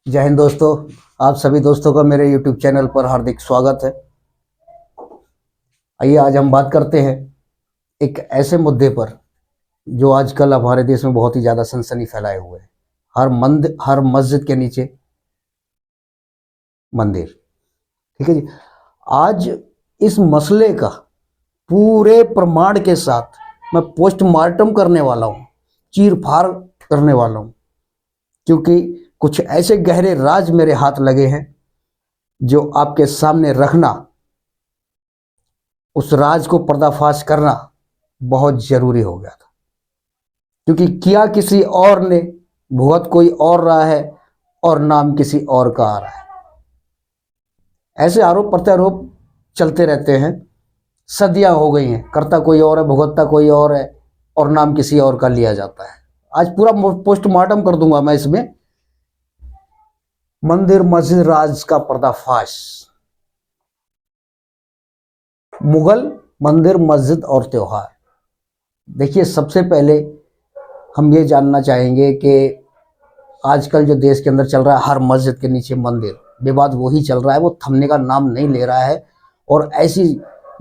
जय हिंद दोस्तों। आप सभी दोस्तों का मेरे YouTube चैनल पर हार्दिक स्वागत है। आइए आज हम बात करते हैं एक ऐसे मुद्दे पर जो आजकल हमारे देश में बहुत ही ज़्यादा सनसनी फैलाए हुए है। हर मस्जिद के नीचे मंदिर। ठीक है जी। आज इस मसले का पूरे प्रमाण के साथ मैं पोस्टमार्टम करने वाला हूँ, चीर फाड़ करने वाला हूँ, क्योंकि कुछ ऐसे गहरे राज मेरे हाथ लगे हैं जो आपके सामने रखना, उस राज को पर्दाफाश करना बहुत जरूरी हो गया था। क्योंकि किया किसी और ने, भुगत कोई और रहा है और नाम किसी और का आ रहा है। ऐसे आरोप प्रत्यारोप चलते रहते हैं, सदियां हो गई हैं। करता कोई और है, भुगतता कोई और है और नाम किसी और का लिया जाता है। आज पूरा पोस्टमार्टम कर दूंगा मैं इसमें। मंदिर मस्जिद राज का पर्दाफाश। मुगल मंदिर मस्जिद और त्योहार। देखिए, सबसे पहले हम ये जानना चाहेंगे कि आजकल जो देश के अंदर चल रहा है, हर मस्जिद के नीचे मंदिर, विवाद वही चल रहा है, वो थमने का नाम नहीं ले रहा है। और ऐसी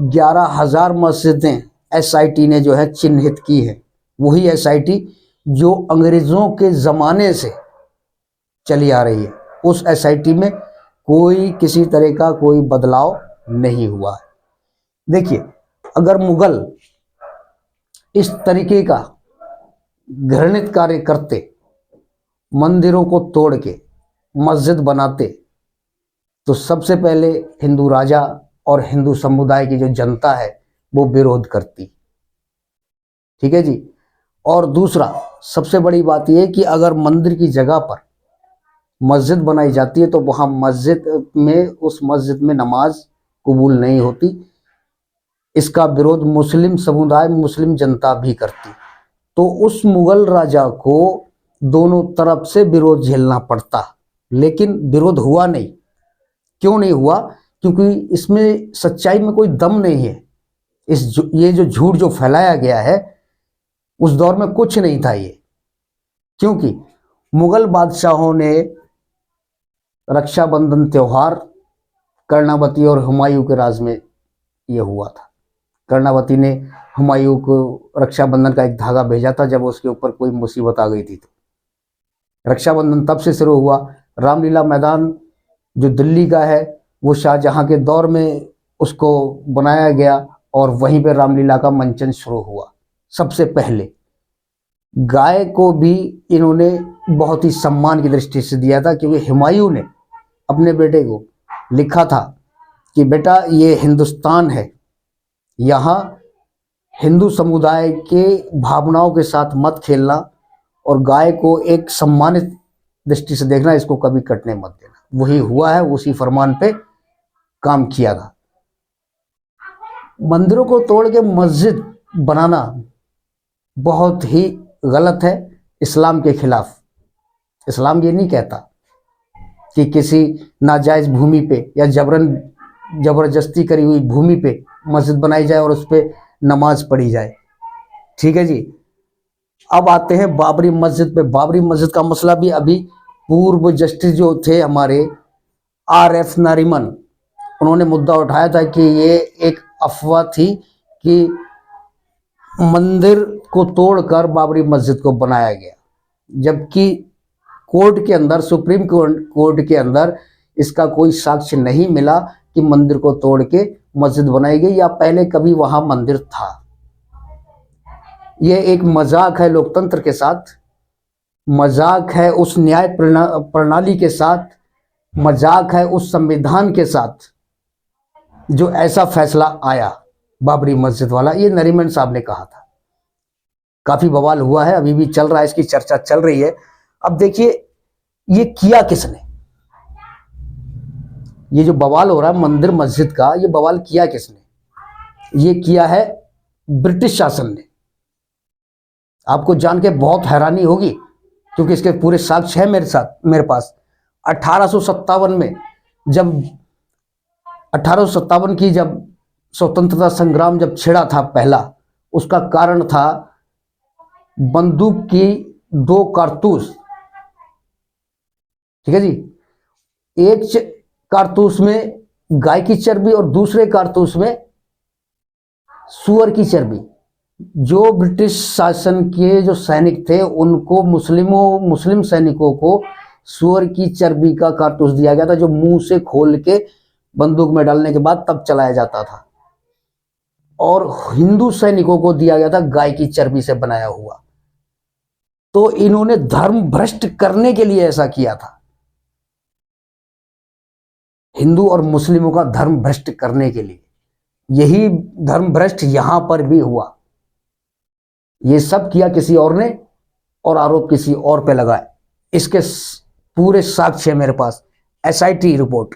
11,000 मस्जिदें SIT ने जो है चिन्हित की है। वही SIT जो अंग्रेजों के ज़माने से चली आ रही है। उस SIT में कोई किसी तरह का कोई बदलाव नहीं हुआ है। देखिए, अगर मुगल इस तरीके का घृणित कार्य करते, मंदिरों को तोड़ के मस्जिद बनाते, तो सबसे पहले हिंदू राजा और हिंदू समुदाय की जो जनता है वो विरोध करती। ठीक है जी। और दूसरा सबसे बड़ी बात यह है कि अगर मंदिर की जगह पर मस्जिद बनाई जाती है तो वहां उस मस्जिद में नमाज कबूल नहीं होती। इसका विरोध मुस्लिम समुदाय, मुस्लिम जनता भी करती। तो उस मुगल राजा को दोनों तरफ से विरोध झेलना पड़ता, लेकिन विरोध हुआ नहीं। क्यों नहीं हुआ? क्योंकि इसमें सच्चाई में कोई दम नहीं है। ये जो झूठ जो फैलाया गया है, उस दौर में कुछ नहीं था ये। क्योंकि मुगल बादशाहों ने रक्षाबंधन त्योहार कर्णावती और हुमायूं के राज में ये हुआ था। कर्णावती ने हुमायूं को रक्षाबंधन का एक धागा भेजा था जब उसके ऊपर कोई मुसीबत आ गई थी। तो रक्षाबंधन तब से शुरू हुआ। रामलीला मैदान जो दिल्ली का है, वो शाहजहां के दौर में उसको बनाया गया और वहीं पे रामलीला का मंचन शुरू हुआ। सबसे पहले गाय को भी इन्होंने बहुत ही सम्मान की दृष्टि से दिया था, क्योंकि हुमायूं ने अपने बेटे को लिखा था कि बेटा, ये हिंदुस्तान है, यहाँ हिंदू समुदाय के भावनाओं के साथ मत खेलना और गाय को एक सम्मानित दृष्टि से देखना, इसको कभी कटने मत देना। वही हुआ है, उसी फरमान पे काम किया था। मंदिरों को तोड़ के मस्जिद बनाना बहुत ही गलत है, इस्लाम के खिलाफ। इस्लाम ये नहीं कहता कि किसी नाजायज भूमि पे या जबरदस्ती करी हुई भूमि पे मस्जिद बनाई जाए और उस पर नमाज पढ़ी जाए। ठीक है जी। अब आते हैं बाबरी मस्जिद पे। बाबरी मस्जिद का मसला भी अभी पूर्व जस्टिस जो थे हमारे RF नरीमन, उन्होंने मुद्दा उठाया था कि ये एक अफवाह थी कि मंदिर को तोड़कर बाबरी मस्जिद को बनाया गया, जबकि कोर्ट के अंदर, सुप्रीम कोर्ट के अंदर इसका कोई साक्ष्य नहीं मिला कि मंदिर को तोड़ के मस्जिद बनाई गई या पहले कभी वहां मंदिर था। यह एक मजाक है लोकतंत्र के साथ, मजाक है उस न्याय प्रणाली के साथ, मजाक है उस संविधान के साथ जो ऐसा फैसला आया बाबरी मस्जिद वाला। ये नरीमन साहब ने कहा था। काफी बवाल हुआ है, अभी भी चल रहा है, इसकी चर्चा चल रही है। अब देखिए, ये किया किसने? ये जो बवाल हो रहा है मंदिर मस्जिद का, ये बवाल किया किसने? ये किया है ब्रिटिश शासन ने। आपको जान के बहुत हैरानी होगी, क्योंकि इसके पूरे साक्ष्य है मेरे पास। 1857 में जब 1857 की जब स्वतंत्रता संग्राम जब छिड़ा था पहला, उसका कारण था बंदूक की 2 कारतूस। ठीक है जी। एक कारतूस में गाय की चर्बी और दूसरे कारतूस में सूअर की चर्बी। जो ब्रिटिश शासन के जो सैनिक थे उनको मुस्लिम सैनिकों को सूअर की चर्बी का कारतूस दिया गया था, जो मुंह से खोल के बंदूक में डालने के बाद तब चलाया जाता था, और हिंदू सैनिकों को दिया गया था गाय की चर्बी से बनाया हुआ। तो इन्होंने धर्म भ्रष्ट करने के लिए ऐसा किया था, हिंदू और मुस्लिमों का धर्म भ्रष्ट करने के लिए। यही धर्म भ्रष्ट यहां पर भी हुआ। ये सब किया किसी और ने और आरोप किसी और पे लगाए। इसके पूरे साक्ष्य है मेरे पास। एसआईटी रिपोर्ट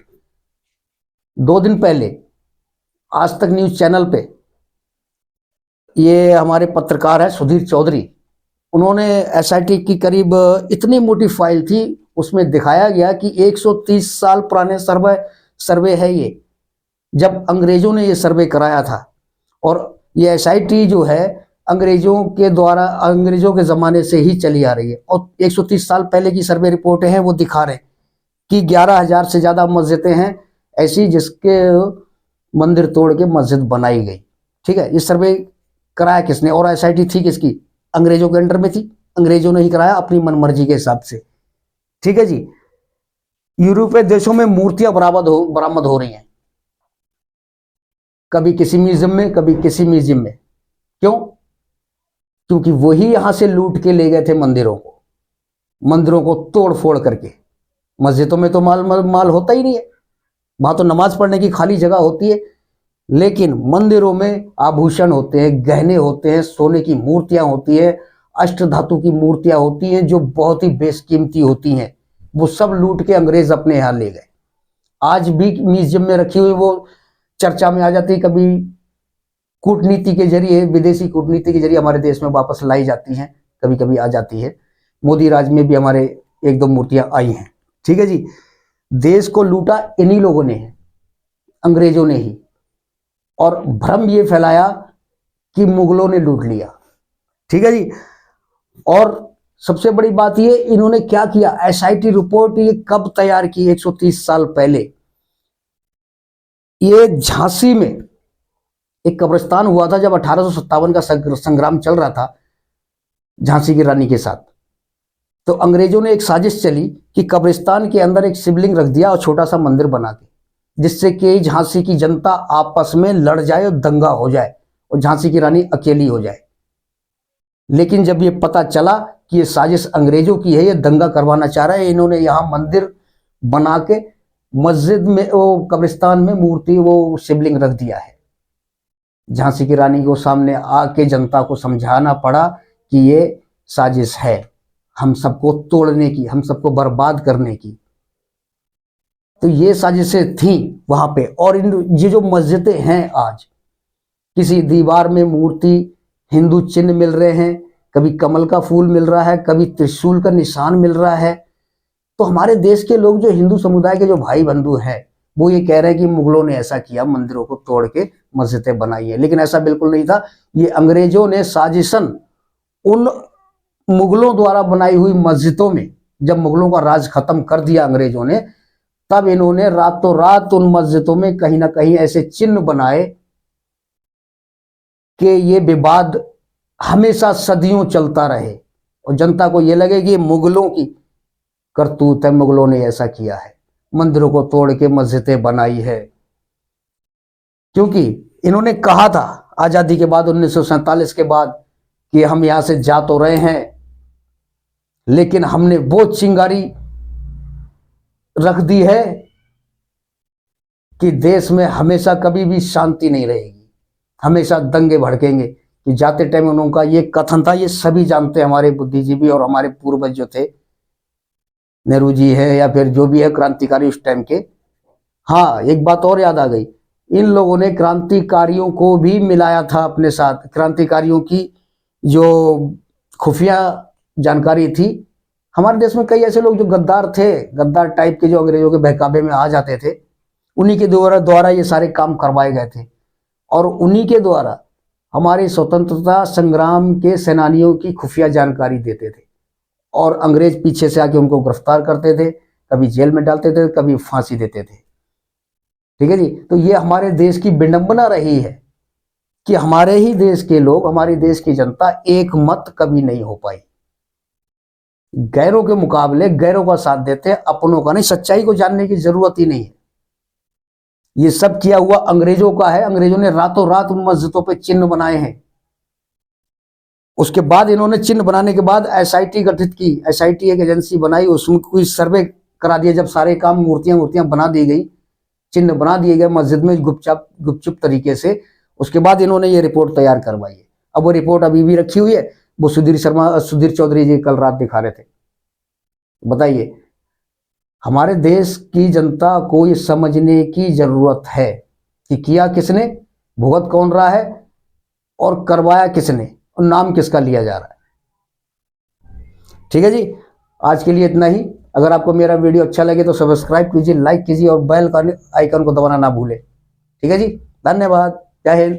2 दिन पहले आज तक न्यूज चैनल पे ये हमारे पत्रकार है सुधीर चौधरी, उन्होंने एसआईटी की करीब इतनी मोटी फाइल थी, उसमें दिखाया गया कि 130 साल पुराने सर्वे है ये, जब अंग्रेजों ने ये सर्वे कराया था। और ये एसआईटी जो है अंग्रेजों के ज़माने से ही चली आ रही है, और 130 साल पहले की सर्वे रिपोर्टें हैं वो दिखा रहे हैं कि 11,000 से ज़्यादा मस्जिदें हैं ऐसी जिसके मंदिर तोड़ के मस्जिद बनाई गई। ठीक है, ये सर्वे कराया किसने और एसआईटी थी किसकी? अंग्रेजों के अंडर में थी, अंग्रेजों ने ही कराया अपनी मनमर्जी के हिसाब से। ठीक है जी। यूरोपीय देशों में मूर्तियां बरामद हो रही हैं, कभी किसी म्यूजियम में कभी किसी म्यूजियम में। क्यों? क्योंकि वही यहां से लूट के ले गए थे मंदिरों को तोड़ फोड़ करके। मस्जिदों में तो माल होता ही नहीं है, वहां तो नमाज पढ़ने की खाली जगह होती है, लेकिन मंदिरों में आभूषण होते हैं, गहने होते हैं, सोने की मूर्तियां होती है, अष्टधातु की मूर्तियां होती हैं जो बहुत ही बेशकीमती होती हैं। वो सब लूट के अंग्रेज अपने यहाँ ले गए। आज भी म्यूजियम में रखी हुई वो चर्चा में आ जाती है, कभी कूटनीति के जरिए, विदेशी कूटनीति के जरिए हमारे देश में वापस लाई जाती हैं, कभी कभी आ जाती है। मोदी राज में भी हमारे 1-2 मूर्तियां आई हैं। ठीक है जी। देश को लूटा इन्हीं लोगों ने है, अंग्रेजों ने ही, और भ्रम ये फैलाया कि मुगलों ने लूट लिया। ठीक है जी। और सबसे बड़ी बात ये, इन्होंने क्या किया, एसआईटी रिपोर्ट ये कब तैयार की? 130 साल पहले। ये झांसी में एक कब्रिस्तान हुआ था जब 1857 का संग्राम चल रहा था झांसी की रानी के साथ। तो अंग्रेजों ने एक साजिश चली कि कब्रिस्तान के अंदर एक शिवलिंग रख दिया और छोटा सा मंदिर बना के, जिससे कि झांसी की जनता आपस में लड़ जाए और दंगा हो जाए और झांसी की रानी अकेली हो जाए। लेकिन जब ये पता चला कि ये साजिश अंग्रेजों की है, ये दंगा करवाना चाह रहा है, इन्होंने यहाँ मंदिर बना के मस्जिद में, वो कब्रिस्तान में मूर्ति, वो शिवलिंग रख दिया है। झांसी की रानी को सामने आके जनता को समझाना पड़ा कि ये साजिश है हम सबको तोड़ने की, हम सबको बर्बाद करने की। तो ये साजिशें थी वहां पे। और ये जो मस्जिदें हैं आज, किसी दीवार में मूर्ति, हिंदू चिन्ह मिल रहे हैं, कभी कमल का फूल मिल रहा है, कभी त्रिशूल का निशान मिल रहा है। तो हमारे देश के लोग, जो हिंदू समुदाय के जो भाई बंधु हैं, वो ये कह रहे हैं कि मुगलों ने ऐसा किया, मंदिरों को तोड़ के मस्जिदें बनाई है। लेकिन ऐसा बिल्कुल नहीं था। ये अंग्रेजों ने साजिशन उन मुगलों द्वारा बनाई हुई मस्जिदों में, जब मुगलों का राज खत्म कर दिया अंग्रेजों ने, तब इन्होंने रातों रात उन मस्जिदों में कहीं ना कहीं ऐसे चिन्ह बनाए कि ये विवाद हमेशा सदियों चलता रहे और जनता को ये लगे कि मुगलों की करतूत है, मुगलों ने ऐसा किया है, मंदिरों को तोड़ के मस्जिदें बनाई है। क्योंकि इन्होंने कहा था आजादी के बाद, 1947 के बाद, कि हम यहां से जा तो रहे हैं, लेकिन हमने वो चिंगारी रख दी है कि देश में हमेशा कभी भी शांति नहीं रहेगी, हमेशा दंगे भड़केंगे। कि जाते टाइम उनका ये कथन था, ये सभी जानते हैं, हमारे बुद्धिजीवी और हमारे पूर्वज जो थे, नेहरू जी है या फिर जो भी है क्रांतिकारी उस टाइम के। हाँ, एक बात और याद आ गई, इन लोगों ने क्रांतिकारियों को भी मिलाया था अपने साथ। क्रांतिकारियों की जो खुफिया जानकारी थी, हमारे देश में कई ऐसे लोग जो गद्दार थे, गद्दार टाइप के, जो अंग्रेजों के बहकावे में आ जाते थे, उन्हीं के द्वारा ये सारे काम करवाए गए थे। और उन्हीं के द्वारा हमारे स्वतंत्रता संग्राम के सेनानियों की खुफिया जानकारी देते थे, और अंग्रेज पीछे से आके उनको गिरफ्तार करते थे, कभी जेल में डालते थे, कभी फांसी देते थे। ठीक है जी। तो ये हमारे देश की विडंबना रही है कि हमारे ही देश के लोग, हमारी देश की जनता एक मत कभी नहीं हो पाई। गैरों के मुकाबले गैरों का साथ देते हैं, अपनों का नहीं। सच्चाई को जानने की जरूरत ही नहीं है। ये सब किया हुआ अंग्रेजों का है। अंग्रेजों ने रातों रात उन मस्जिदों पे चिन्ह बनाए हैं। उसके बाद इन्होंने चिन्ह बनाने के बाद एसआईटी गठित की, एसआईटी एक एजेंसी बनाई, उसमें कोई सर्वे करा दिया। जब सारे काम मूर्तियां बना दी गई, चिन्ह बना दिए गए मस्जिद में गुपचुप तरीके से, उसके बाद इन्होंने ये रिपोर्ट तैयार करवाई है। अब वो रिपोर्ट अभी भी रखी हुई है। वो सुधीर चौधरी जी कल रात दिखा रहे थे। बताइए, हमारे देश की जनता को ये समझने की जरूरत है कि किया किसने, भुगत कौन रहा है और करवाया किसने और नाम किसका लिया जा रहा है। ठीक है जी, आज के लिए इतना ही। अगर आपको मेरा वीडियो अच्छा लगे तो सब्सक्राइब कीजिए, लाइक कीजिए और बेल का आइकन को दबाना ना भूले। ठीक है जी, धन्यवाद। जय हिंद।